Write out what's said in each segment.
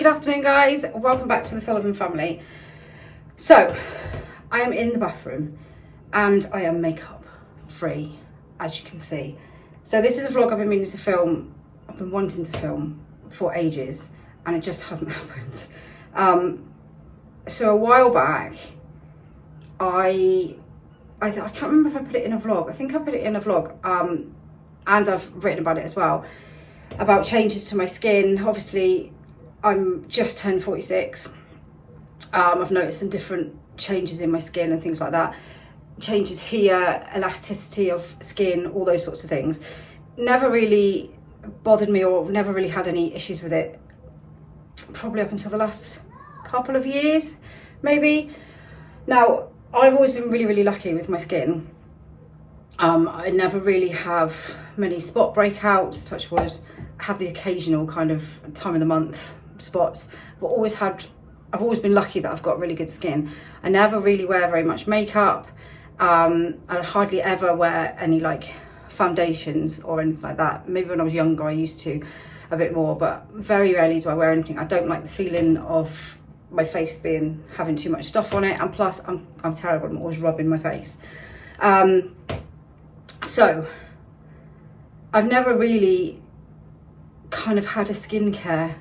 Good afternoon, guys. Welcome back to the Sullivan family. So, I am in the bathroom and I am makeup free, as you can see. So this is a vlog I've been meaning to film, I've been wanting to film for ages, and it just hasn't happened. So a while back, I can't remember if I put it in a vlog. I think I put it in a vlog, and I've written about it as well, about changes to my skin. Obviously, I'm just turned 46. I've noticed some different changes in my skin and things like that. Changes here, elasticity of skin, all those sorts of things. Never really bothered me, or never really had any issues with it, probably up until the last couple of years, maybe. Now, I've always been really, really lucky with my skin. I never really have many spot breakouts, touch wood. I have the occasional kind of time of the month spots, but I've always been lucky that I've got really good skin. I never really wear very much makeup. I hardly ever wear any like foundations or anything like that. Maybe when I was younger I used to a bit more, but very rarely do I wear anything. I don't like the feeling of my face having too much stuff on it, and plus I'm terrible. I'm always rubbing my face. So I've never really kind of had a skincare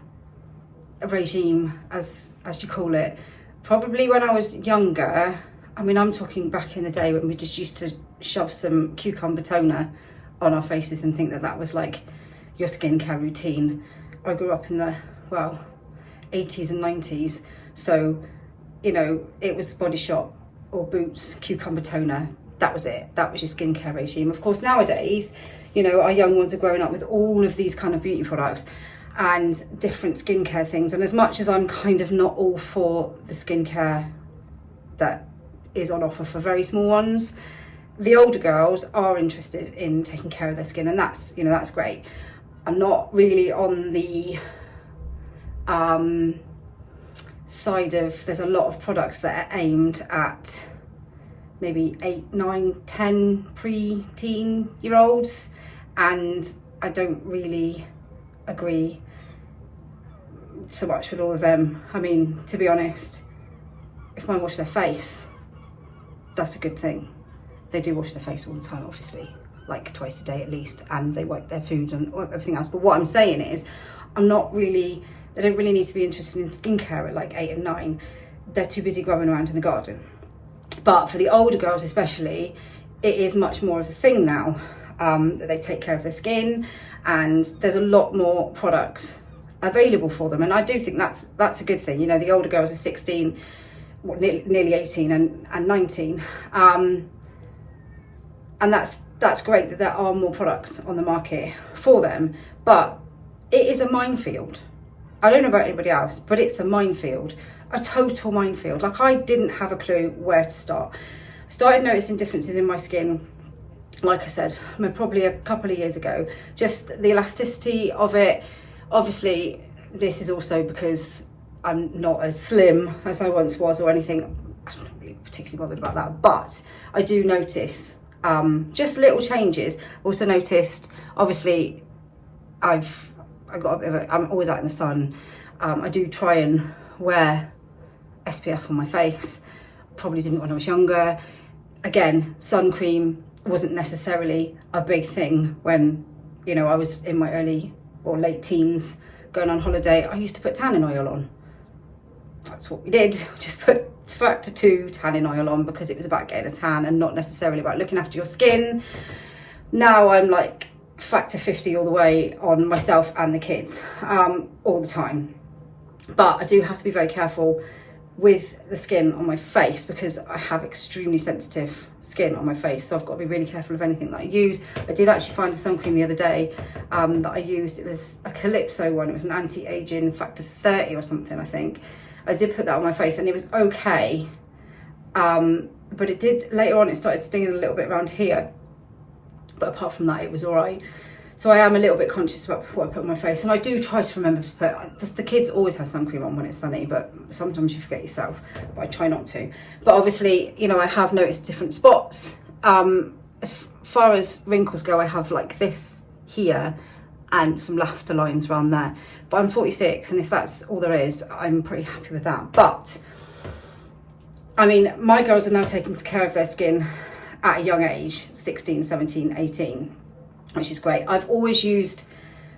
regime, as you call it. Probably when I was younger, I mean, I'm talking back in the day when we just used to shove some cucumber toner on our faces and think that that was like your skincare routine. I grew up in the 80s and 90s, so you know, it was Body Shop or Boots cucumber toner. That was it. That was your skincare regime. Of course, nowadays, you know, our young ones are growing up with all of these kind of beauty products and different skincare things. And as much as I'm kind of not all for the skincare that is on offer for very small ones, the older girls are interested in taking care of their skin, and that's, you know, that's great. I'm not really on the side of, there's a lot of products that are aimed at maybe 8, 9, 10 pre-teen year olds, and I don't really agree so much with all of them. I mean, to be honest, if mine wash their face, that's a good thing. They do wash their face all the time, obviously, like twice a day at least, and they wipe their food and everything else. But what I'm saying is, they don't really need to be interested in skincare at like 8 and 9. They're too busy growing around in the garden. But for the older girls especially, it is much more of a thing now, that they take care of their skin, and there's a lot more products available for them. And I do think that's a good thing. You know, the older girls are 16, nearly 18 and 19. And that's great that there are more products on the market for them, but it is a minefield. I don't know about anybody else, but it's a minefield, a total minefield. Like, I didn't have a clue where to start. I started noticing differences in my skin, like I said, probably a couple of years ago. Just the elasticity of it. Obviously, this is also because I'm not as slim as I once was or anything. I'm not really particularly bothered about that, but I do notice just little changes. Also noticed, obviously, I'm always out in the sun. I do try and wear SPF on my face. Probably didn't when I was younger. Again, sun cream wasn't necessarily a big thing when, you know, I was in my early or late teens going on holiday. I used to put tanning oil on. That's what we did. Just put factor 2 tanning oil on, because it was about getting a tan and not necessarily about looking after your skin. Now I'm like factor 50 all the way on myself and the kids, all the time. But I do have to be very careful with the skin on my face, because I have extremely sensitive skin on my face, so I've got to be really careful of anything that I use. I did actually find a sun cream the other day that I used. It was a Calypso one. It was an anti-aging factor 30 or something, I think. I did put that on my face and it was okay, but it did, later on it started stinging a little bit around here, but apart from that it was all right. So I am a little bit conscious about what I put on my face, and I do try to remember to put, the kids always have sun cream on when it's sunny, but sometimes you forget yourself, but I try not to. But obviously, you know, I have noticed different spots. As far as wrinkles go, I have like this here, and some laughter lines around there. But I'm 46, and if that's all there is, I'm pretty happy with that. But I mean, my girls are now taking care of their skin at a young age, 16, 17, 18, which is great. I've always used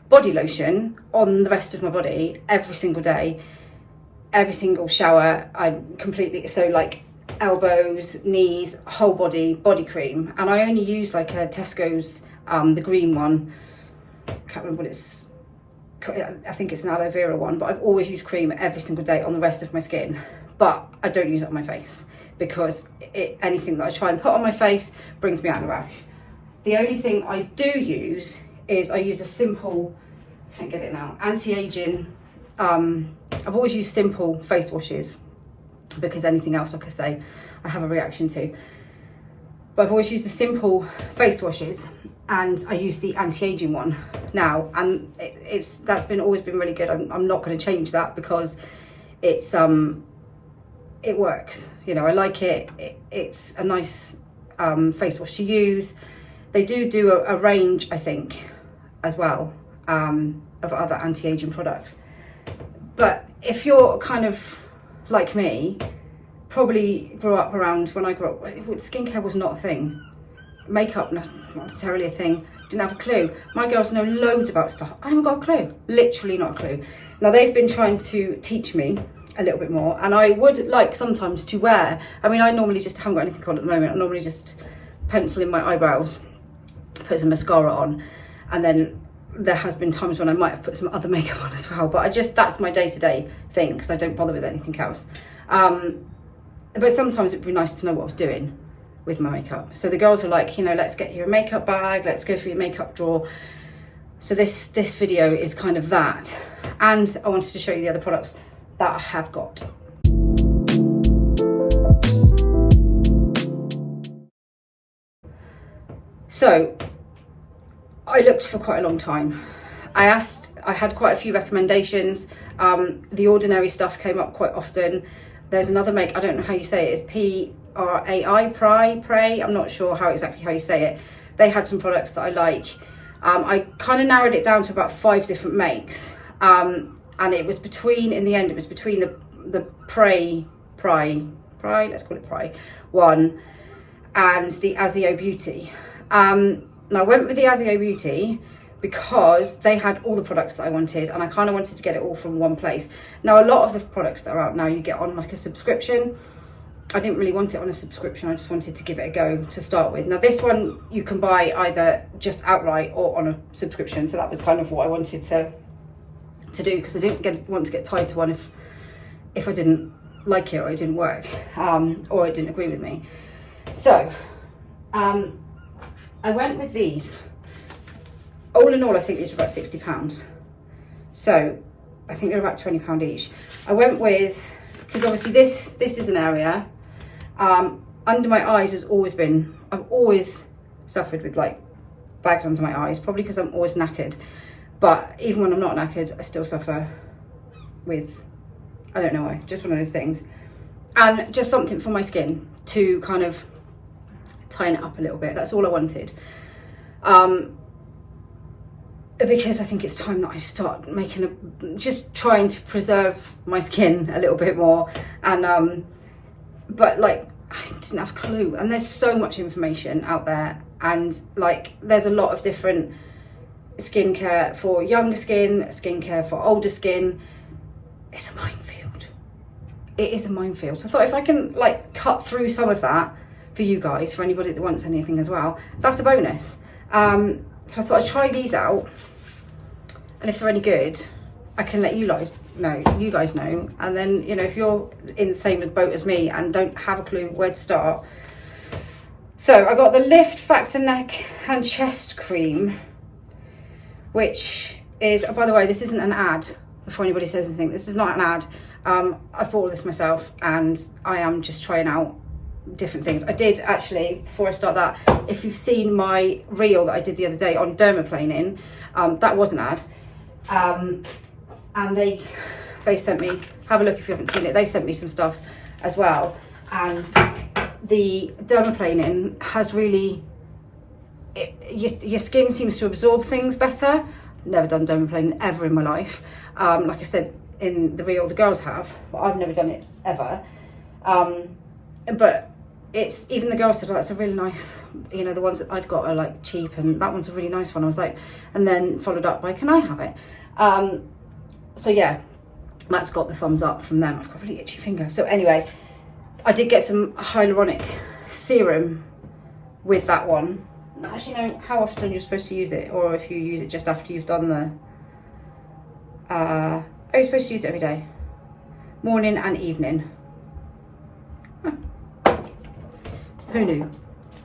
body lotion on the rest of my body every single day, every single shower. I'm completely, so like elbows, knees, whole body cream. And I only use like a Tesco's, the green one. I can't remember what it's, I think it's an aloe vera one, but I've always used cream every single day on the rest of my skin. But I don't use it on my face because anything that I try and put on my face brings me out in a rash. The only thing I do use is I use a simple, can't get it now, anti-aging. I've always used simple face washes because anything else, like I say, I have a reaction to. But I've always used the simple face washes, and I use the anti-aging one now, and that's always been really good. I'm not going to change that because it's it works. You know, I like it. It's a nice face wash to use. They do a range, I think, as well, of other anti-aging products. But if you're kind of like me, probably grew up around, when I grew up, skincare was not a thing. Makeup, not necessarily a thing. Didn't have a clue. My girls know loads about stuff. I haven't got a clue. Literally not a clue. Now, they've been trying to teach me a little bit more, and I would like sometimes to wear, I mean, I normally just haven't got anything on at the moment. I normally just pencil in my eyebrows, put some mascara on, and then there has been times when I might have put some other makeup on as well, but that's my day-to-day thing because I don't bother with anything else. But sometimes it'd be nice to know what I was doing with my makeup. So the girls are like, you know, let's get you a makeup bag, let's go through your makeup drawer. So this video is kind of that. And I wanted to show you the other products that I have got. So I looked for quite a long time. I had quite a few recommendations. The Ordinary stuff came up quite often. There's another I don't know how you say it, it's P-R-A-I, Pray, I'm not sure exactly how you say it. They had some products that I like. I kind of narrowed it down to about 5 different makes. And it was in the end, it was between the Pray, let's call it Pray, one, and the AZIO Beauty. And I went with the AZIO Beauty because they had all the products that I wanted, and I kind of wanted to get it all from one place. Now, a lot of the products that are out now, you get on like a subscription. I didn't really want it on a subscription. I just wanted to give it a go to start with. Now, this one you can buy either just outright or on a subscription. So that was kind of what I wanted to do, because I didn't want to get tied to one if I didn't like it or it didn't work, or it didn't agree with me. So I went with these. All in all, I think these were about £60. So I think they're about £20 each. I went with, because obviously this is an area, under my eyes has always been, I've always suffered with like bags under my eyes, probably because I'm always knackered. But even when I'm not knackered, I still suffer with, I don't know why, just one of those things. And just something for my skin to kind of tighten it up a little bit. That's all I wanted. Because I think it's time that I start just trying to preserve my skin a little bit more. And but like, I didn't have a clue. And there's so much information out there, and like there's a lot of different skincare for younger skin, skincare for older skin. It's a minefield. It is a minefield. So I thought if I can like cut through some of that for you guys, for anybody that wants anything as well, that's a bonus. So I thought I'd try these out, and if they're any good, I can let you guys know. And then, you know, if you're in the same boat as me and don't have a clue where to start. So I got the Lift Factor Neck and Chest Cream, which is, oh, by the way, this isn't an ad, before anybody says anything. This is not an ad. I've bought this myself, and I am just trying out different things. I did actually, before I start that, if you've seen my reel that I did the other day on dermaplaning, that was an ad. And they sent me, have a look if you haven't seen it, they sent me some stuff as well. And the dermaplaning has really, your skin seems to absorb things better, never done dermaplaning ever in my life. Like I said, in the reel the girls have, but I've never done it ever. But it's, even the girls said, oh, that's a really nice, you know, the ones that I've got are like cheap, and that one's a really nice one. I was like, and then followed up by, can I have it? So yeah, Matt's got the thumbs up from them. I've got a really itchy finger. So anyway, I did get some hyaluronic serum with that one. I don't actually know how often you're supposed to use it, or if you use it just after you've done the, oh, you're supposed to use it every day, morning and evening. Huh. Who knew?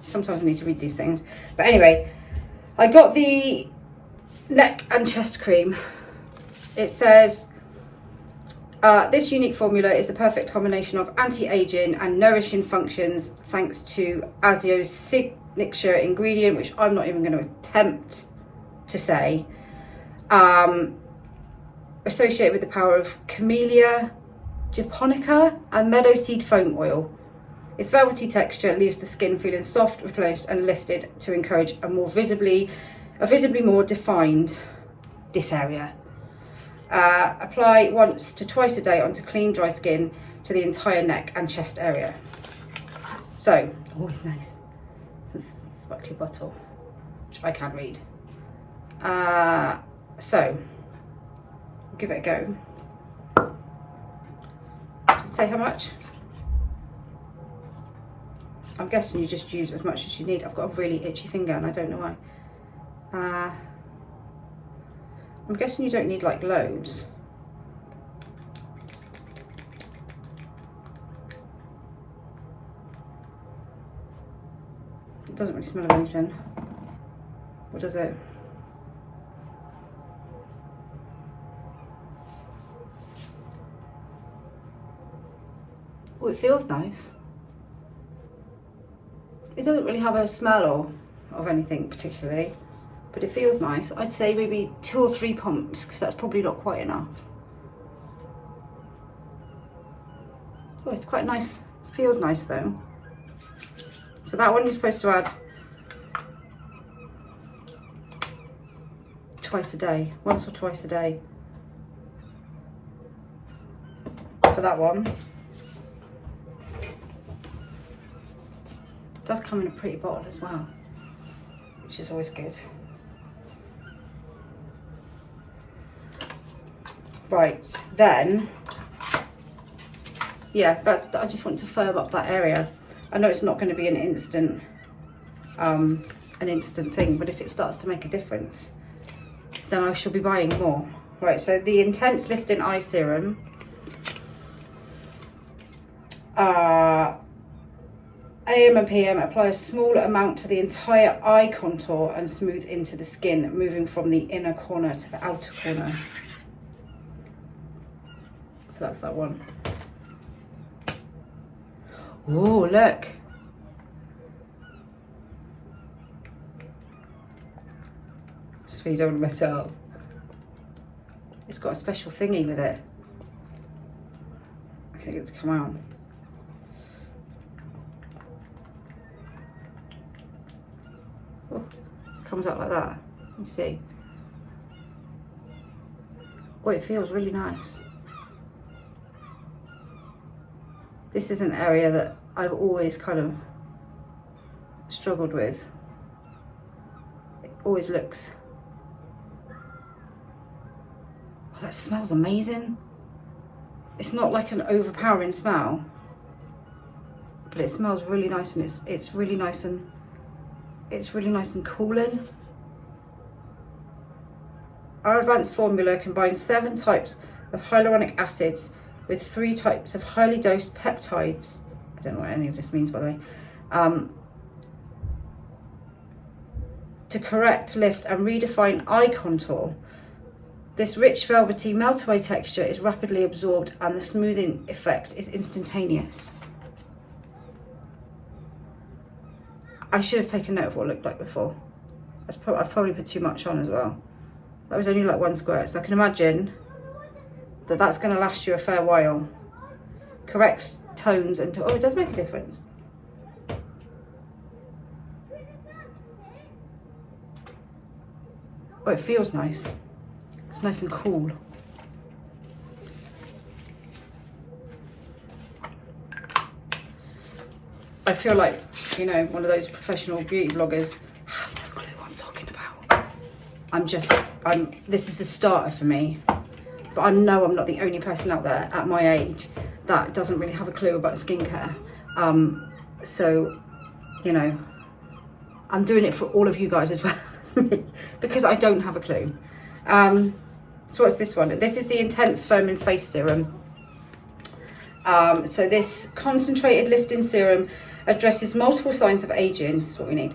Sometimes I need to read these things. But anyway, I got the neck and chest cream. It says, this unique formula is the perfect combination of anti-aging and nourishing functions thanks to AZIO's signature ingredient, which I'm not even going to attempt to say, associated with the power of Camellia japonica and meadow seed foam oil. Its velvety texture leaves the skin feeling soft, replenished and lifted to encourage a visibly more defined this area. Apply once to twice a day onto clean, dry skin to the entire neck and chest area. So, always nice. Sparkly bottle, which I can't read. So, we'll give it a go. Should I say how much? I'm guessing you just use as much as you need. I've got a really itchy finger and I don't know why. I'm guessing you don't need like loads. It doesn't really smell of anything. Or does it? Oh, it feels nice. It doesn't really have a smell or of anything particularly, but it feels nice. I'd say maybe 2 or 3 pumps, because that's probably not quite enough. Oh, it's quite nice. Feels nice though. So that one you're supposed to add twice a day, once or twice a day for that one. It does come in a pretty bottle as well, which is always good. Right, then, yeah, I just want to firm up that area. I know it's not going to be an instant thing, but if it starts to make a difference, then I shall be buying more. Right, so the Intense Lifting Eye Serum. AM and PM, apply a small amount to the entire eye contour and smooth into the skin, moving from the inner corner to the outer corner. So that's that one. Oh, look. Just so you don't want to mess it up. It's got a special thingy with it. I can't get it to come out. Oh, it comes out like that. Let me see. Oh, it feels really nice. This is an area that I've always kind of struggled with. It always looks... Oh, that smells amazing. It's not like an overpowering smell, but it smells really nice, and it's really nice and cooling. Our advanced formula combines 7 types of hyaluronic acids with 3 types of highly dosed peptides. I don't know what any of this means, by the way. To correct, lift and redefine eye contour. This rich, velvety, melt-away texture is rapidly absorbed and the smoothing effect is instantaneous. I should have taken note of what it looked like before. I've probably put too much on as well. That was only like 1 squirt, so I can imagine that that's going to last you a fair while. Corrects tones and... oh, it does make a difference. Oh, it feels nice. It's nice and cool. I feel like, you know, one of those professional beauty bloggers. I have no clue what I'm talking about. This is a starter for me, but I know I'm not the only person out there at my age that doesn't really have a clue about skincare. So, you know, I'm doing it for all of you guys as well as me, because I don't have a clue. So what's this one? This is the Intense Firming Face Serum. So this concentrated lifting serum addresses multiple signs of aging. This is what we need.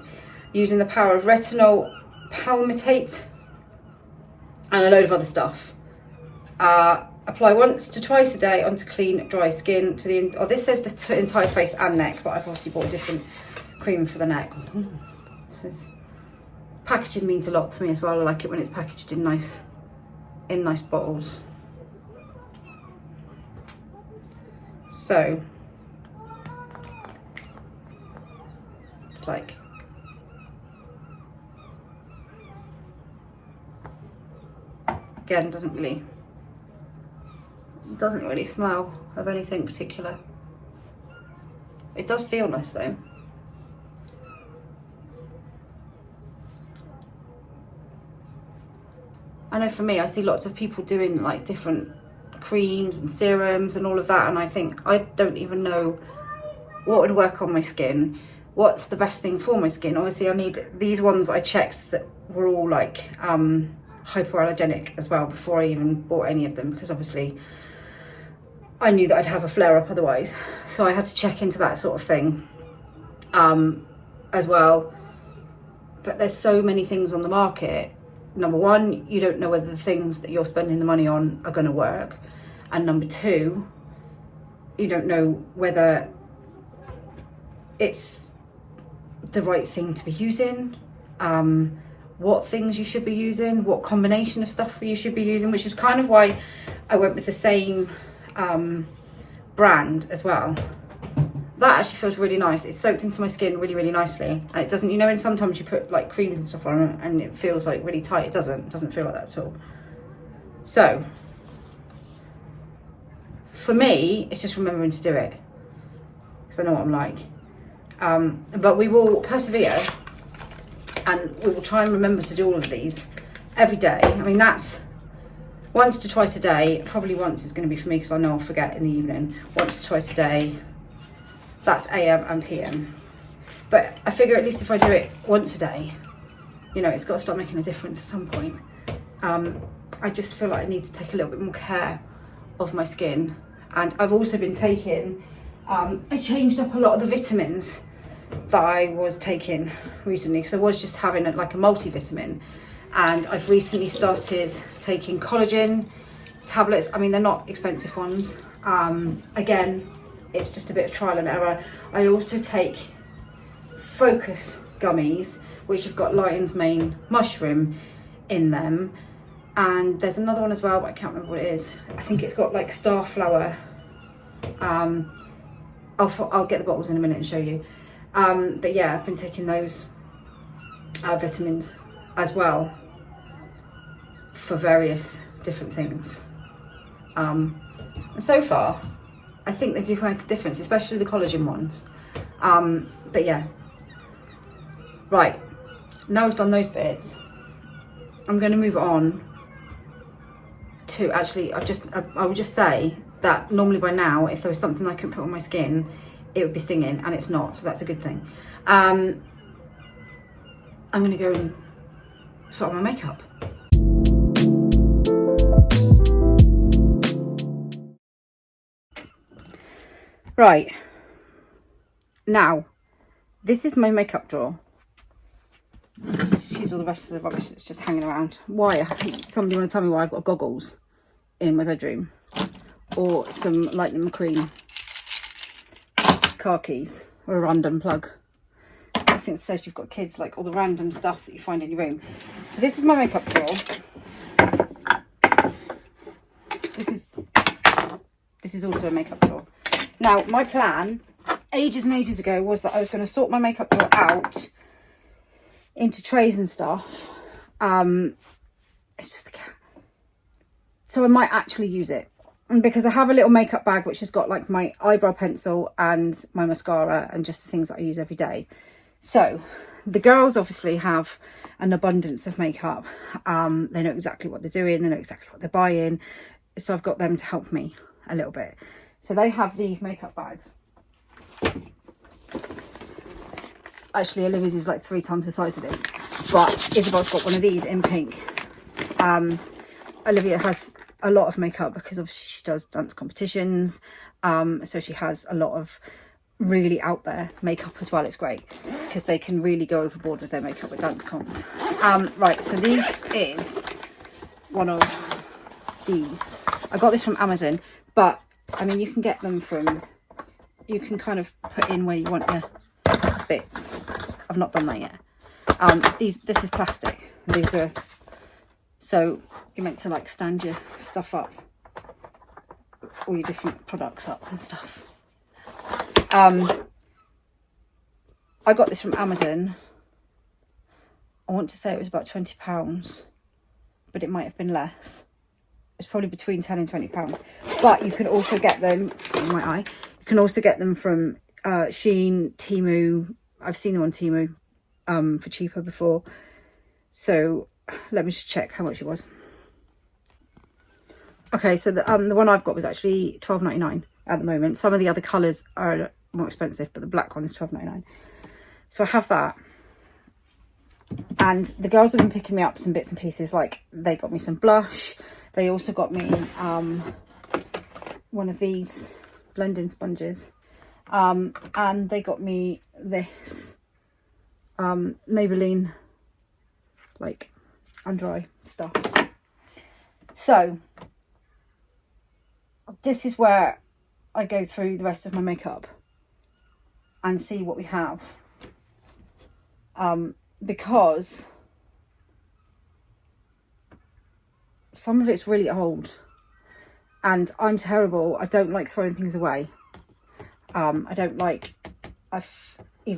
Using the power of retinol palmitate and a load of other stuff. Apply once to twice a day onto clean, dry skin. This says the entire face and neck, but I've obviously bought a different cream for the neck. Packaging means a lot to me as well. I like it when it's packaged in nice bottles. So it's like, again, doesn't really smell of anything particular. It does feel nice though. I know for me, I see lots of people doing like different creams and serums and all of that, and I think I don't even know what would work on my skin, what's the best thing for my skin. Obviously I need these ones. I checked that were all like hypoallergenic as well before I even bought any of them, because obviously I knew that I'd have a flare up otherwise, so I had to check into that sort of thing as well. But there's so many things on the market. Number one, you don't know whether the things that you're spending the money on are going to work, and number two, you don't know whether it's the right thing to be using, what things you should be using, what combination of stuff you should be using, which is kind of why I went with the same brand as well. That actually feels really nice. It's soaked into my skin really, really nicely. And it doesn't, you know, when sometimes you put like creams and stuff on and it feels like really tight. It doesn't feel like that at all. So for me, it's just remembering to do it, because I know what I'm like. But we will persevere, and we will try and remember to do all of these every day. I mean, that's once to twice a day. Probably once is going to be for me, because I know I'll forget in the evening. Once to twice a day. That's AM and PM. But I figure at least if I do it once a day, you know, it's got to start making a difference at some point. I just feel like I need to take a little bit more care of my skin. And I've also been taking, I changed up a lot of the vitamins that I was taking recently, because I was just having like a multivitamin. And I've recently started taking collagen tablets. I mean, they're not expensive ones. Again, it's just a bit of trial and error. I also take focus gummies, which have got lion's mane mushroom in them. And there's another one as well, but I can't remember what it is. I think it's got like starflower. I'll get the bottles in a minute and show you. But yeah, I've been taking those vitamins as well for various different things. And so far, I think they do make a difference, especially the collagen ones. But yeah. Right, now we've done those bits, I'm going to move on to, actually, I would just say that normally by now, if there was something I couldn't put on my skin, it would be stinging, and it's not, so that's a good thing. I'm going to go and sort out my makeup. Right, now, this is my makeup drawer. Excuse all the rest of the rubbish that's just hanging around. Why? Somebody want to tell me why I've got goggles in my bedroom, or some Lightning McQueen car keys, or a random plug. I think it says you've got kids, like all the random stuff that you find in your room. So this is my makeup drawer. This is also a makeup drawer. Now, my plan ages and ages ago was that I was going to sort my makeup drawer out into trays and stuff. It's just the cat. So I might actually use it. And because I have a little makeup bag which has got like my eyebrow pencil and my mascara and just the things that I use every day. So the girls obviously have an abundance of makeup. They know exactly what they're doing, they know exactly what they're buying. So I've got them to help me a little bit. So they have these makeup bags. Actually, Olivia's is like 3 times the size of this, but Isabel's got one of these in pink. Olivia has a lot of makeup because obviously she does dance competitions, so she has a lot of really out there makeup as well. It's great because they can really go overboard with their makeup with dance comps. Right, so this is one of these. I got this from Amazon, but I mean you can get them from, you can kind of put in where you want your bits. I've not done that yet. This is plastic. These are, so you're meant to like stand your stuff up, all your different products up and stuff. I got this from Amazon. I want to say it was about £20, but it might have been less. It's probably between £10 and £20. But you can also get them, in my eye, you can also get them from Shein, Temu. I've seen them on Temu for cheaper before. So let me just check how much it was. Okay, so the one I've got was actually £12.99 at the moment. Some of the other colours are more expensive, but the black one is £12.99. So I have that. And the girls have been picking me up some bits and pieces. Like they got me some blush. They also got me one of these blending sponges. And they got me this Maybelline like under eye stuff. So this is where I go through the rest of my makeup and see what we have, because some of it's really old and I'm terrible. I don't like throwing things away. I don't like,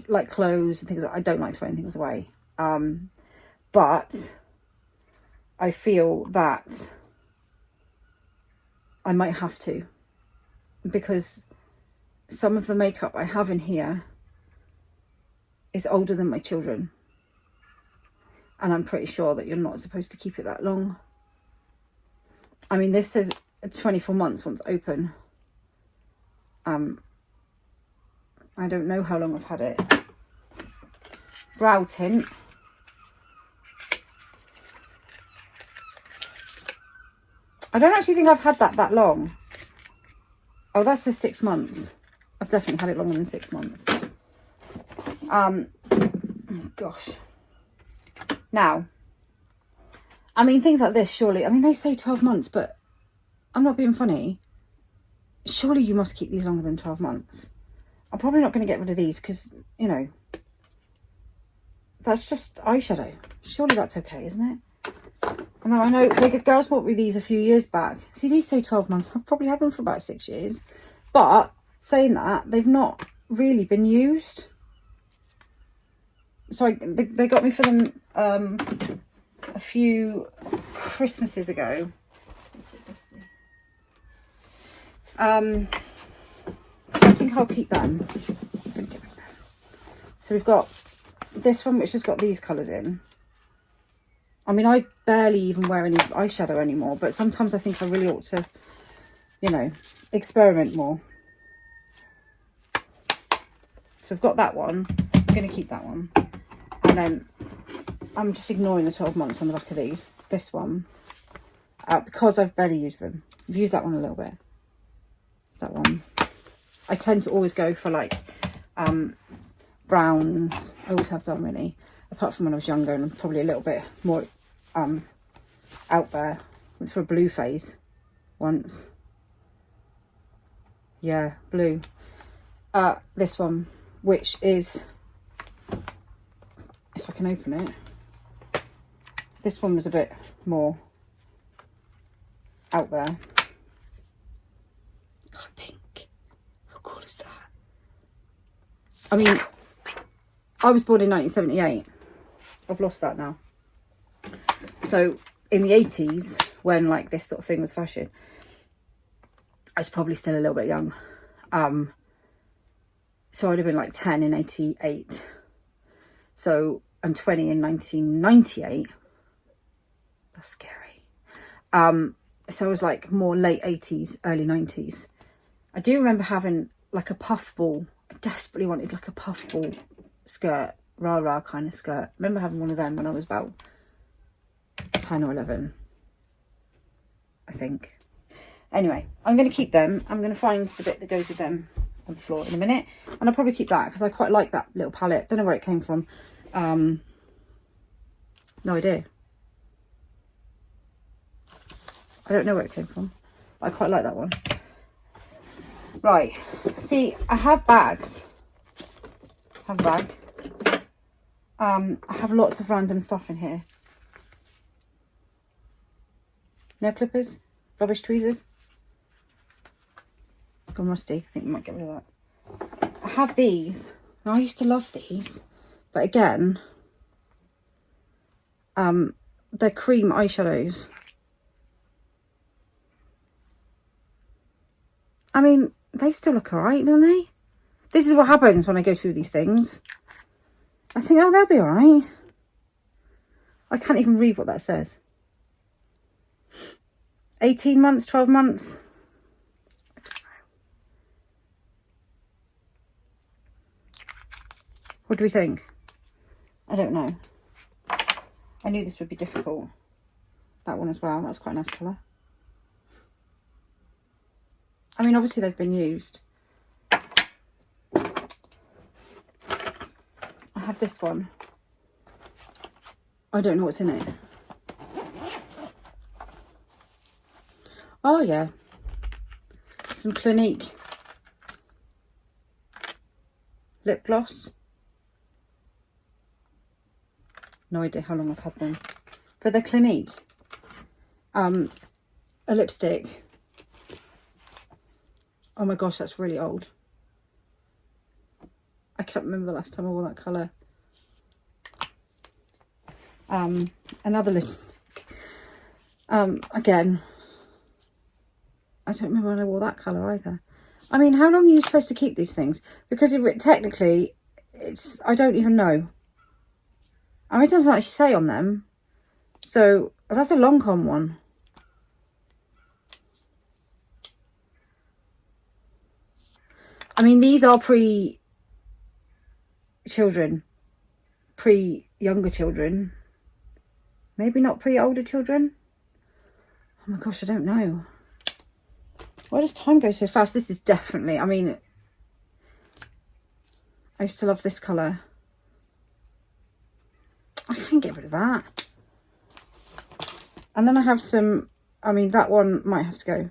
like clothes and things. I don't like throwing things away. But I feel that I might have to, because some of the makeup I have in here is older than my children. And I'm pretty sure that you're not supposed to keep it that long. I mean, this says 24 months once open. I don't know how long I've had it. Brow tint. I don't actually think I've had that long. Oh, that says 6 months. I've definitely had it longer than 6 months. Gosh. Now, I mean, things like this, surely, I mean, they say 12 months, but I'm not being funny. Surely you must keep these longer than 12 months. I'm probably not going to get rid of these because, you know, that's just eyeshadow. Surely that's okay, isn't it? And then I know the girls bought me these a few years back. See, these say 12 months. I've probably had them for about 6 years. But saying that, they've not really been used. So they got me for them a few Christmases ago. It's a bit dusty. So I think I'll keep them. So we've got this one, which has got these colours in. I mean, I barely even wear any eyeshadow anymore, but sometimes I think I really ought to, you know, experiment more. So we've got that one. I'm going to keep that one. And then I'm just ignoring the 12 months on the back of these. This one, because I've barely used them. I've used that one a little bit. That one. I tend to always go for like browns. I always have done, really. Apart from when I was younger and I'm probably a little bit more out there. Went for a blue phase once. Yeah, blue. This one, which is, if I can open it, this one was a bit more out there. Colour pink. How cool is that? I mean, I was born in 1978. I've lost that now. So in the 80s, when like this sort of thing was fashion, I was probably still a little bit young. So I'd have been like 10 in 88. So I'm 20 in 1998. That's scary. So I was like more late 80s, early 90s. I do remember having like a puffball. I desperately wanted like a puffball skirt, rah-rah kind of skirt. I remember having one of them when I was about 10 or 11, I think. Anyway, I'm going to keep them. I'm going to find the bit that goes with them on the floor in a minute. And I'll probably keep that because I quite like that little palette. Don't know where it came from. No idea. I don't know where it came from. But I quite like that one. Right. See, I have bags. I have a bag. I have lots of random stuff in here. Nail clippers. Rubbish tweezers. Gone rusty. I think we might get rid of that. I have these. Now, I used to love these. But again, they're cream eyeshadows. I mean, they still look alright, don't they? This is what happens when I go through these things. I think, oh, they'll be alright. I can't even read what that says. 18 months, 12 months. I don't know. What do we think? I don't know. I knew this would be difficult. That one as well. That's quite a nice colour. I mean, obviously they've been used. I have this one. I don't know what's in it. Oh, yeah. Some Clinique lip gloss. No idea how long I've had them. But they're Clinique. A lipstick. Oh my gosh, that's really old. I can't remember the last time I wore that colour. Another lipstick. Again, I don't remember when I wore that colour either. I mean, how long are you supposed to keep these things? Because technically, I don't even know. I mean, it doesn't actually say on them. So, that's a Lancome one. I mean, these are pre-children. Pre-younger children. Maybe not pre-older children. Oh my gosh, I don't know. Why does time go so fast? This is definitely, I mean, I used to love this colour. I can't get rid of that. And then I have some, I mean, that one might have to go.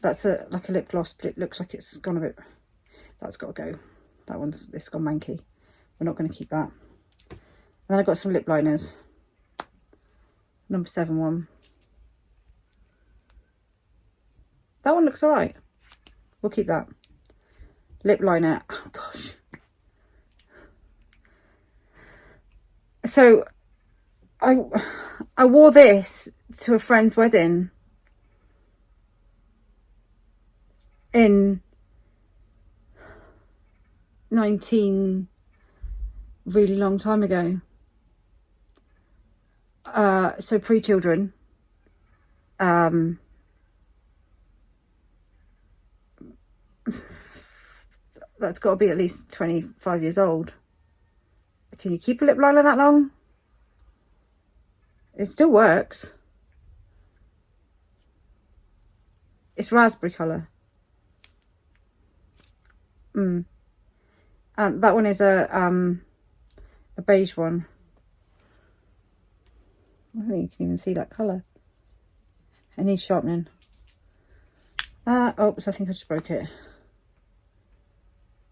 That's like a lip gloss, but it looks like it's gone a bit, that's got to go. That one's, it's gone manky. We're not going to keep that. And then I've got some lip liners. Number 7 one. That one looks all right. We'll keep that. Lip liner. Oh, gosh. So, I wore this to a friend's wedding in really long time ago. So pre-children. That's got to be at least 25 years old. Can you keep a lip liner that long? It still works. It's raspberry colour. And that one is a beige one. I don't think you can even see that colour. It needs sharpening. Oops, I think I just broke it.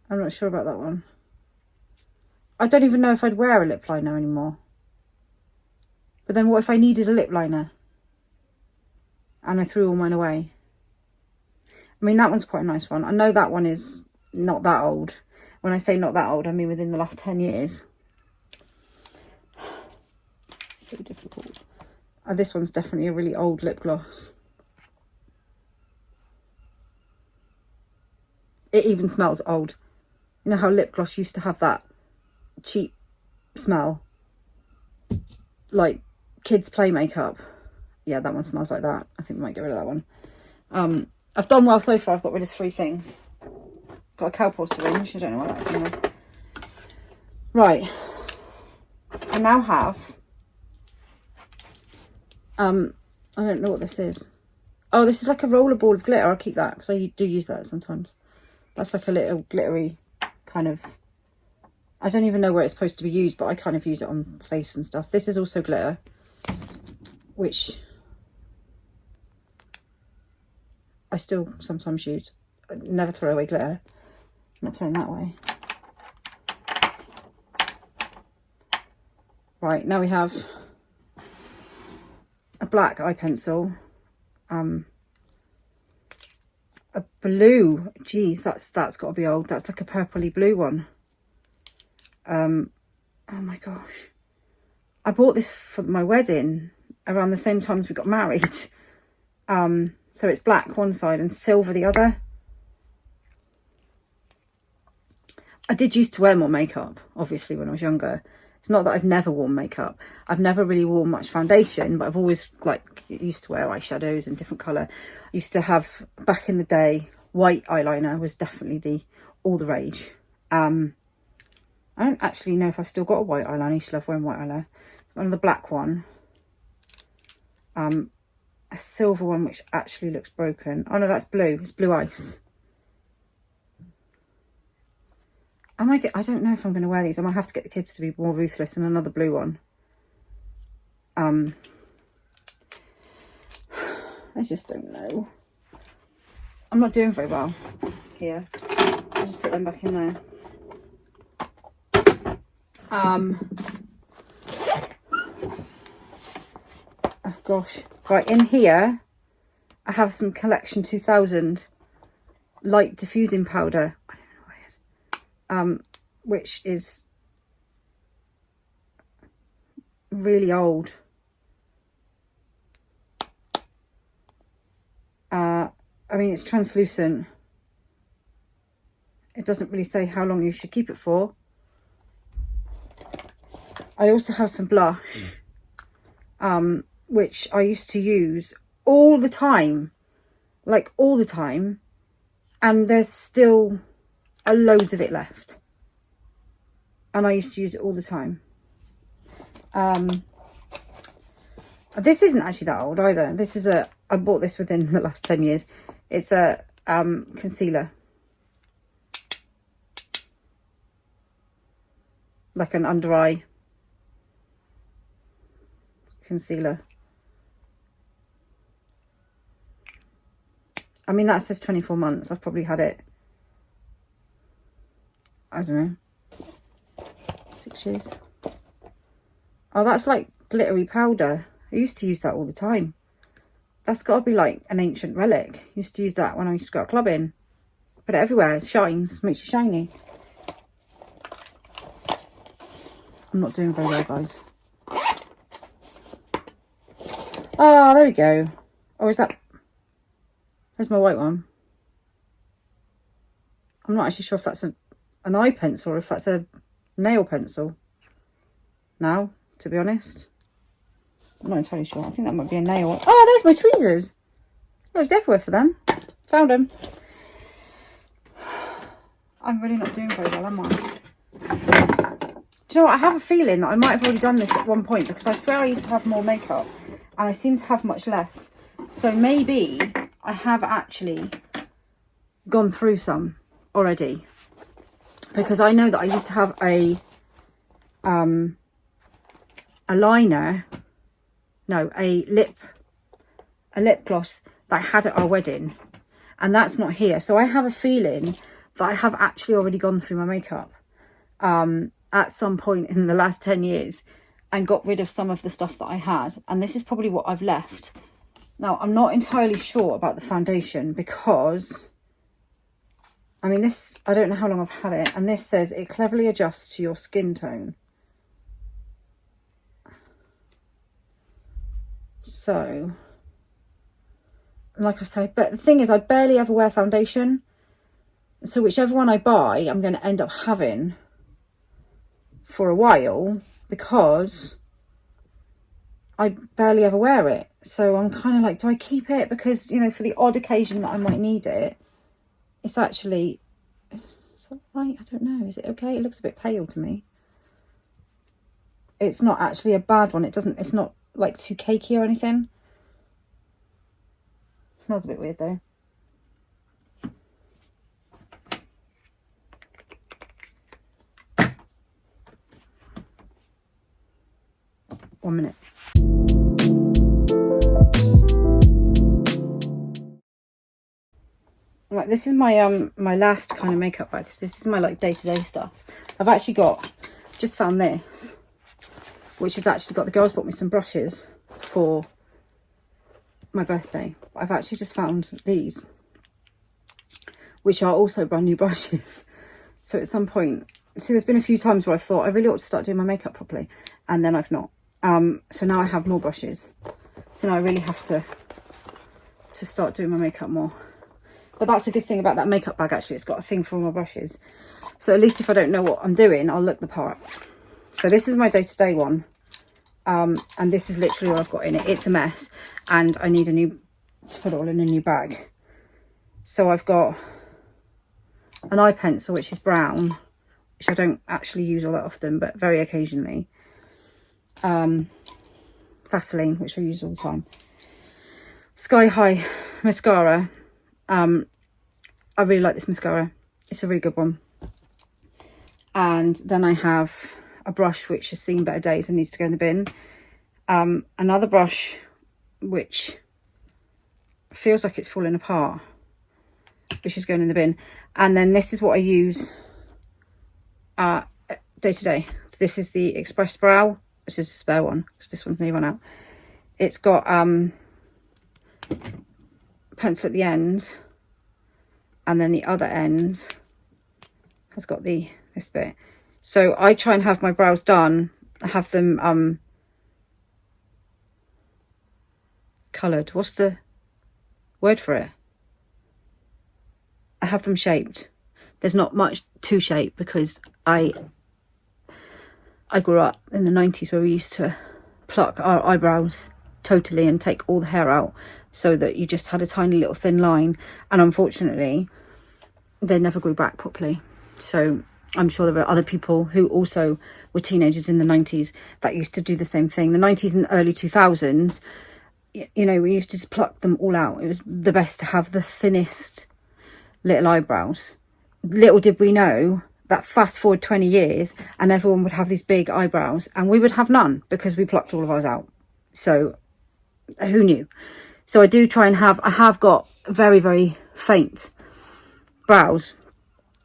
I'm not sure about that one. I don't even know if I'd wear a lip liner anymore. But then what if I needed a lip liner? And I threw all mine away. I mean, that one's quite a nice one. I know that one is not that old. When I say not that old, I mean within the last 10 years. So difficult. This one's definitely a really old lip gloss. It even smells old. You know how lip gloss used to have that cheap smell? Like kids' play makeup. Yeah, that one smells like that. I think we might get rid of that one. I've done well so far. I've got rid of 3 things. Got a Calpol syringe. I don't know why that's in there. Right. I now have... I don't know what this is. Oh, this is like a roller ball of glitter. I'll keep that because I do use that sometimes. That's like a little glittery kind of... I don't even know where it's supposed to be used, but I kind of use it on face and stuff. This is also glitter, which I still sometimes use. I never throw away glitter. I'm not throwing that away. Right, now we have a black eye pencil. A blue. Geez, that's got to be old. That's like a purpley blue one. Oh my gosh. I bought this for my wedding around the same time as we got married. So it's black one side and silver the other. I did used to wear more makeup, obviously, when I was younger. It's not that I've never worn makeup. I've never really worn much foundation, but I've always used to wear eyeshadows in different colour. I used to have, back in the day, white eyeliner was definitely all the rage. I don't actually know if I've still got a white eyeliner. I used to love wearing white eyeliner. Another black one. A silver one which actually looks broken. Oh no, that's blue. It's blue ice. I don't know if I'm going to wear these. I might have to get the kids to be more Ruthless and another blue one. I just don't know. I'm not doing very well here. I'll just put them back in there. Oh gosh. Right, in here I have some Collection 2000 light diffusing powder. I don't know what it is. Which is really old. I mean, it's translucent. It doesn't really say how long you should keep it for. I also have some blush, which I used to use all the time, like all the time, and there's still loads of it left, and I used to use it all the time. This isn't actually that old either. This is I bought this within the last 10 years. It's a concealer, like an under eye concealer. I mean, that says 24 months. I've probably had it, I don't know, 6 years. Oh, that's like glittery powder. I used to use that all the time. That's got to be like an ancient relic. I used to use that when I used to go clubbing. Put it everywhere. It shines, makes you shiny. I'm not doing very well, guys. Oh, there we go. Or is that... There's my white one. I'm not actually sure if that's an eye pencil or if that's a nail pencil. Now, to be honest. I'm not entirely sure. I think that might be a nail. Oh, there's my tweezers. I was everywhere for them. Found them. I'm really not doing very well, am I? Do you know what? I have a feeling that I might have already done this at one point, because I swear I used to have more makeup and I seem to have much less. So maybe I have actually gone through some already, because I know that I used to have a lip gloss that I had at our wedding, and that's not here. So I have a feeling that I have actually already gone through my makeup at some point in the last 10 years and got rid of some of the stuff that I had, and this is probably what I've left. Now, I'm not entirely sure about the foundation, because I mean, this, I don't know how long I've had it, and this says it cleverly adjusts to your skin tone. So, like I say, but the thing is, I barely ever wear foundation. So whichever one I buy, I'm going to end up having for a while because I barely ever wear it. So I'm kind of like, do I keep it? Because, you know, for the odd occasion that I might need it, it's actually, is that right? I don't know. Is it okay? It looks a bit pale to me. It's not actually a bad one. It's not like too cakey or anything. Smells a bit weird though. One minute. Right, this is my my last kind of makeup bag, because this is my like day-to-day stuff. I've actually just found this, which has actually got, the girls bought me some brushes for my birthday. I've actually just found these, which are also brand new brushes. So at some point, see, there's been a few times where I've thought I really ought to start doing my makeup properly, and then I've not. So now I have more brushes. So now I really have to start doing my makeup more. But that's a good thing about that makeup bag, actually. It's got a thing for all my brushes. So at least if I don't know what I'm doing, I'll look the part. So this is my day-to-day one. And this is literally all I've got in it. It's a mess. And I need to put it all in a new bag. So I've got an eye pencil, which is brown, which I don't actually use all that often, but very occasionally. Vaseline, which I use all the time. Sky High mascara. I really like this mascara. It's a really good one. And then I have a brush which has seen better days and needs to go in the bin. Another brush which feels like it's falling apart, which is going in the bin. And then this is what I use day to day. This is the Express Brow. This is a spare one because this one's nearly run out. It's got pencil at the end, and then the other end has got this bit. So I try and have my brows done, have them coloured. What's the word for it? I have them shaped. There's not much to shape because I grew up in the 90s where we used to pluck our eyebrows totally and take all the hair out, so that you just had a tiny little thin line, and unfortunately they never grew back properly. So I'm sure there are other people who also were teenagers in the 90s that used to do the same thing. The 90s and early 2000s, you know, we used to just pluck them all out. It was the best to have the thinnest little eyebrows. Little did we know that fast forward 20 years and everyone would have these big eyebrows and we would have none because we plucked all of ours out. So who knew? So I do try and I have got very, very faint brows.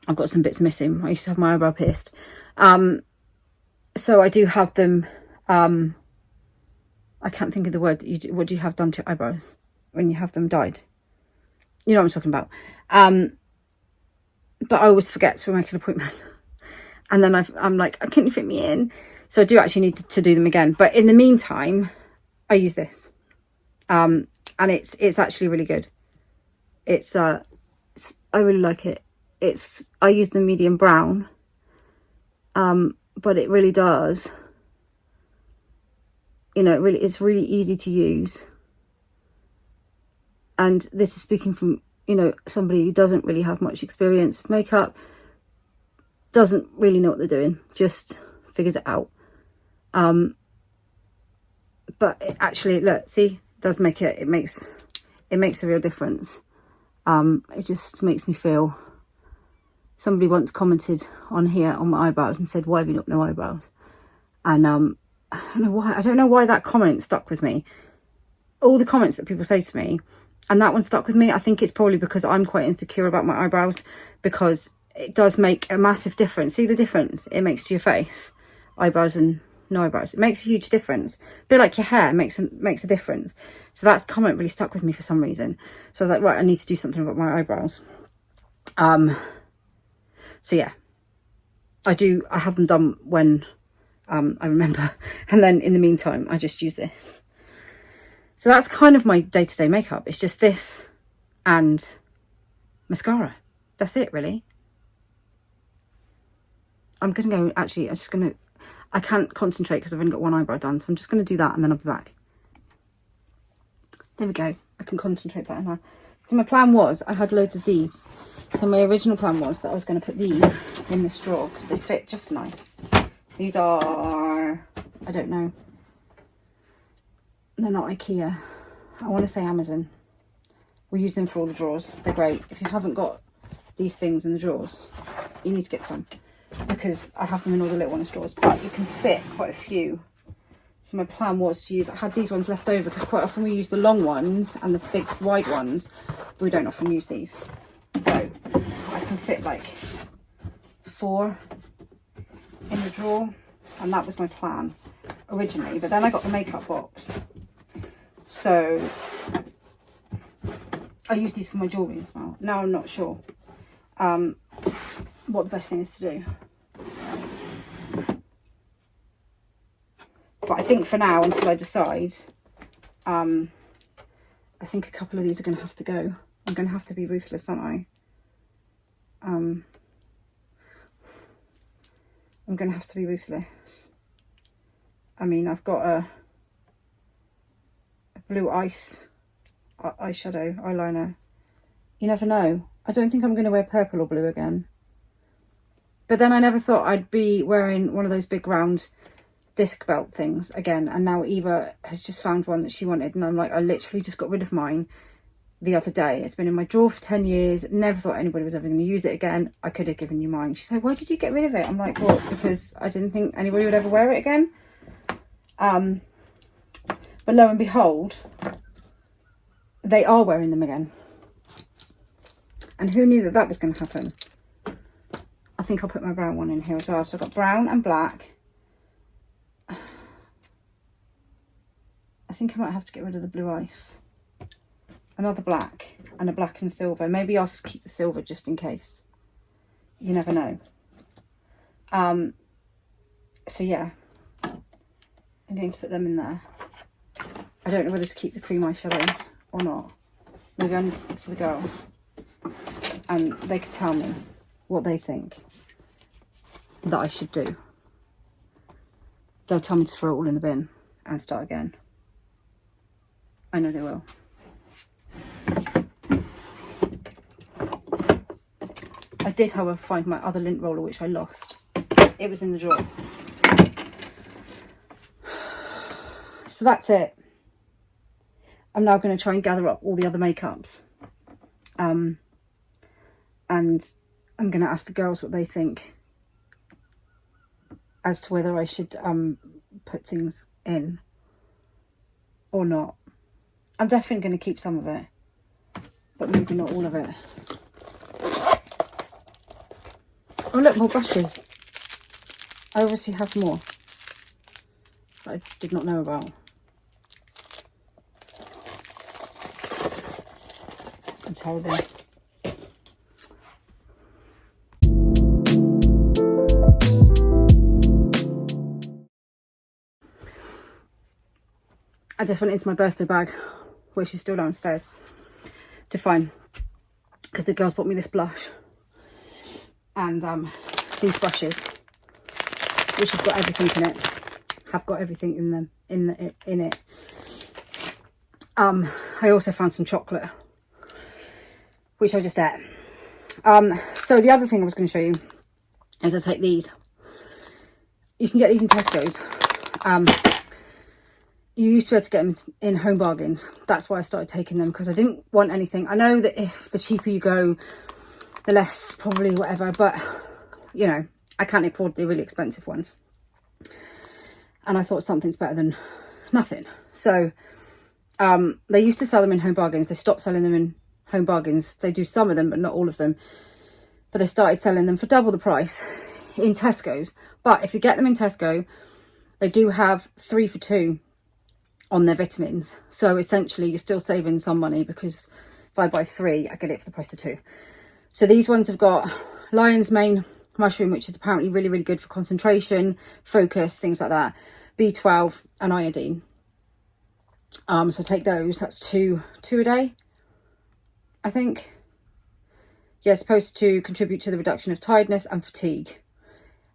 I've got some bits missing. I used to have my eyebrow pierced. So I do have them, I can't think of the word. What do you have done to your eyebrows when you have them dyed? You know what I'm talking about. But I always forget to make an appointment. And then I'm like, can you fit me in? So I do actually need to do them again. But in the meantime, I use this. And it's actually really good. I really like it. I use the medium brown. But it really does. You know, it's really easy to use. And this is speaking from, you know, somebody who doesn't really have much experience with makeup, doesn't really know what they're doing, just figures it out. But actually, look, see, it does make it makes a real difference. It just makes me feel, somebody once commented on here on my eyebrows and said, why have you got no eyebrows? And I don't know why that comment stuck with me. All the comments that people say to me, and that one stuck with me. I think it's probably because I'm quite insecure about my eyebrows, because it does make a massive difference. See the difference it makes to your face? Eyebrows and no eyebrows. It makes a huge difference. A bit like your hair makes a difference. So that comment really stuck with me for some reason. So I was like, right, I need to do something about my eyebrows. So yeah, I have them done when I remember. And then in the meantime, I just use this. So that's kind of my day-to-day makeup. It's just this and mascara. That's it, really. I'm going to go, actually, I can't concentrate because I've only got one eyebrow done. So I'm just going to do that and then I'll be back. There we go. I can concentrate better now. So my plan was, I had loads of these. So my original plan was that I was going to put these in this drawer because they fit just nice. These are, I don't know. They're not IKEA. I want to say Amazon. We use them for all the drawers. They're great. If you haven't got these things in the drawers, you need to get some. Because I have them in all the little ones drawers. But you can fit quite a few. So my plan was to use, I had these ones left over because quite often we use the long ones and the big wide ones. But we don't often use these. So I can fit like 4 in the drawer. And that was my plan originally. But then I got the makeup box. So I use these for my jewellery as well. Now I'm not sure what the best thing is to do. But I think for now, until I decide, I think a couple of these are going to have to go. I'm going to have to be ruthless, aren't I? I'm going to have to be ruthless. I mean, I've got a blue eyeshadow, eyeliner. You never know. I don't think I'm going to wear purple or blue again. But then I never thought I'd be wearing one of those big round disc belt things again. And now Eva has just found one that she wanted. And I'm like, I literally just got rid of mine the other day. It's been in my drawer for 10 years. Never thought anybody was ever going to use it again. I could have given you mine. She's like, why did you get rid of it? I'm like, well, because I didn't think anybody would ever wear it again. But lo and behold, they are wearing them again. And who knew that that was going to happen? I think I'll put my brown one in here as well. So I've got brown and black. I think I might have to get rid of the blue ice. Another black and a black and silver. Maybe I'll keep the silver just in case. You never know. So yeah, I'm going to put them in there. I don't know whether to keep the cream eyeshadows or not. Maybe I need to stick to the girls. And they could tell me what they think that I should do. They'll tell me to throw it all in the bin and start again. I know they will. I did, however, find my other lint roller, which I lost. It was in the drawer. So that's it. I'm now going to try and gather up all the other makeups. And I'm going to ask the girls what they think as to whether I should put things in or not. I'm definitely going to keep some of it, but maybe not all of it. Oh look, more brushes. I obviously have more that I did not know about. I'm terrible. I just went into my birthday bag, which is still downstairs, to find, because the girls bought me this blush and these brushes, which have got everything in it. Have got everything in them in it. I also found some chocolate, which I just ate. So the other thing I was going to show you is I take these. You can get these in Tesco's. You used to be able to get them in Home Bargains. That's why I started taking them, because I didn't want anything. I know that if the cheaper you go, the less probably whatever, but you know, I can't afford the really expensive ones. And I thought something's better than nothing. So they used to sell them in Home Bargains. They stopped selling them in Home Bargains. They do some of them, but not all of them. But they started selling them for double the price in Tesco's. But if you get them in Tesco, they do have 3 for 2 on their vitamins. So essentially you're still saving some money, because if I buy 3, I get it for the price of 2. So these ones have got lion's mane mushroom, which is apparently really, really good for concentration, focus, things like that, B12 and iodine. So take those, that's two a day, I think. Yeah, supposed to contribute to the reduction of tiredness and fatigue.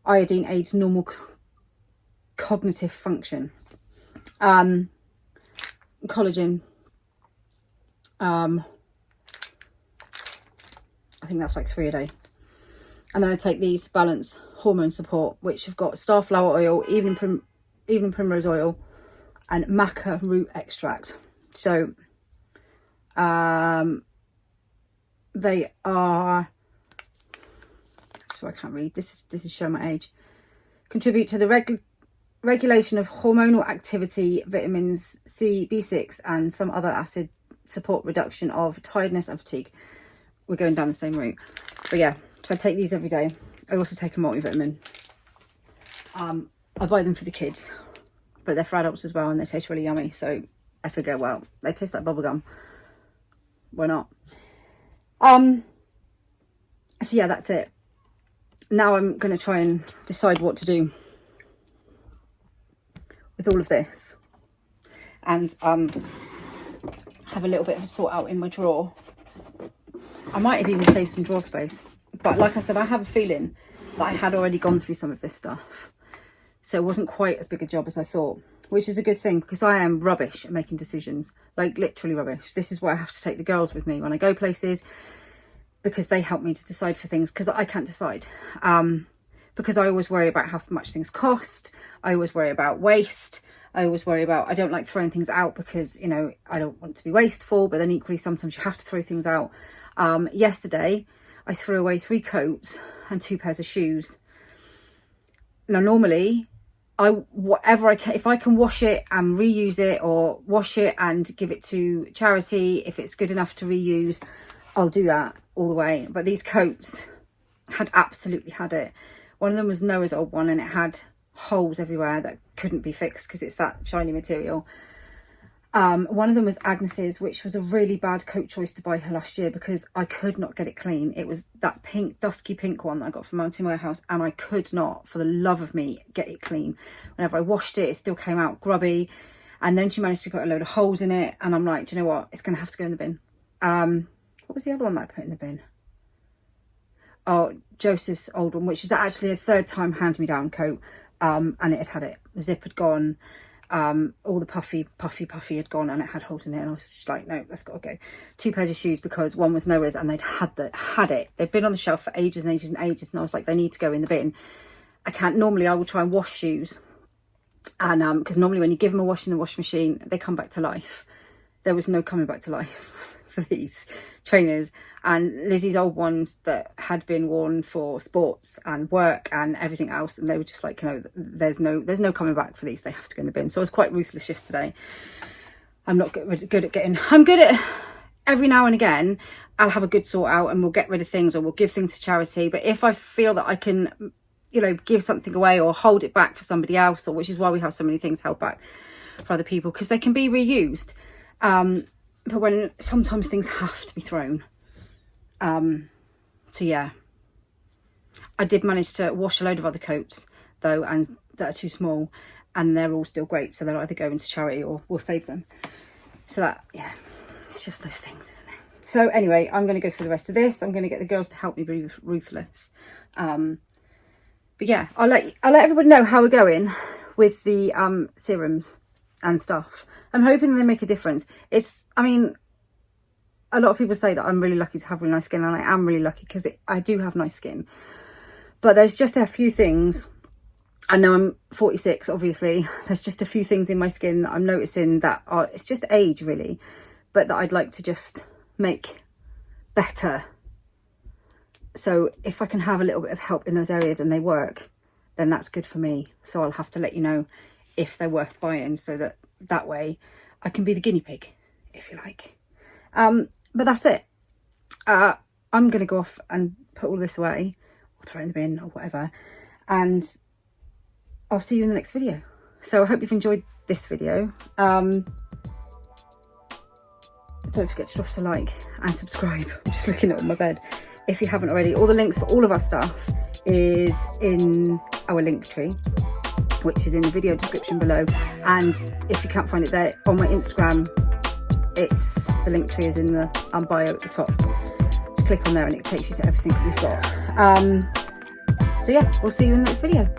Iodine aids normal cognitive function. Collagen. I think that's like 3 a day. And then I take these balance hormone support, which have got starflower oil, evening primrose oil, and maca root extract. So they are, so I can't read, this is showing my age. Contribute to the regulation of hormonal activity, vitamins C, B6 and some other acid, support reduction of tiredness and fatigue. We're going down the same route. But yeah, so I take these every day. I also take a multivitamin. I buy them for the kids, but they're for adults as well, and they taste really yummy. So I figure, well, they taste like bubblegum. Why not? So yeah, that's it. Now I'm going to try and decide what to do with all of this, and have a little bit of a sort out in my drawer. I might have even saved some drawer space, but like I said, I have a feeling that I had already gone through some of this stuff, so it wasn't quite as big a job as I thought, which is a good thing, because I am rubbish at making decisions, like literally rubbish. This is why I have to take the girls with me when I go places, because they help me to decide for things, because I can't decide. Because I always worry about how much things cost. I always worry about waste. I always worry about, I don't like throwing things out because, you know, I don't want to be wasteful, but then equally sometimes you have to throw things out. Yesterday, I threw away 3 coats and 2 pairs of shoes. Now, normally, whatever I can, if I can wash it and reuse it, or wash it and give it to charity, if it's good enough to reuse, I'll do that all the way. But these coats had absolutely had it. One of them was Noah's old one, and it had holes everywhere that couldn't be fixed because it's that shiny material. One of them was Agnes's, which was a really bad coat choice to buy her last year because I could not get it clean. It was that pink, dusky pink one that I got from Mountain Warehouse, and I could not, for the love of me, get it clean. Whenever I washed it, it still came out grubby, and then she managed to put a load of holes in it, and I'm like, do you know what? It's going to have to go in the bin. What was the other one that I put in the bin? Oh, Joseph's old one, which is actually a 3rd time hand-me-down coat, and it had it. The zip had gone. All the puffy had gone, and it had holes in it, and I was just like, no, that's got to go. 2 pairs of shoes, because one was Noah's and they'd had it. They've been on the shelf for ages and ages and ages, and I was like, they need to go in the bin. I can't, normally I will try and wash shoes, and because normally when you give them a wash in the washing machine, they come back to life. There was no coming back to life for these trainers. And Lizzie's old ones that had been worn for sports and work and everything else, and they were just like, you know, there's no coming back for these. They have to go in the bin. So I was quite ruthless yesterday. I'm not good at getting. I'm good at every now and again. I'll have a good sort out, and we'll get rid of things, or we'll give things to charity. But if I feel that I can, you know, give something away or hold it back for somebody else, or which is why we have so many things held back for other people, because they can be reused. But when sometimes things have to be thrown. So yeah, I did manage to wash a load of other coats though, and that are too small, and they're all still great, so they'll either go into charity or we'll save them. So that, yeah, it's just those things, isn't it? So anyway, I'm going to go through the rest of this. I'm going to get the girls to help me be ruthless. But yeah, I'll let everybody know how we're going with the serums and stuff. I'm hoping they make a difference. I mean, a lot of people say that I'm really lucky to have really nice skin, and I am really lucky because I do have nice skin. But there's just a few things. I know I'm 46, obviously. There's just a few things in my skin that I'm noticing that are, it's just age really, but that I'd like to just make better. So if I can have a little bit of help in those areas and they work, then that's good for me. So I'll have to let you know if they're worth buying, so that way I can be the guinea pig, if you like. But that's it. I'm going to go off and put all this away, or throw it in the bin or whatever, and I'll see you in the next video. So I hope you've enjoyed this video. Don't forget to drop us a like and subscribe. I'm just looking at my bed. If you haven't already, all the links for all of our stuff is in our link tree. which is in the video description below. And if you can't find it there, on my Instagram, it's the link tree is in the bio at the top. Just click on there and it takes you to everything that we've got. So yeah, we'll see you in the next video.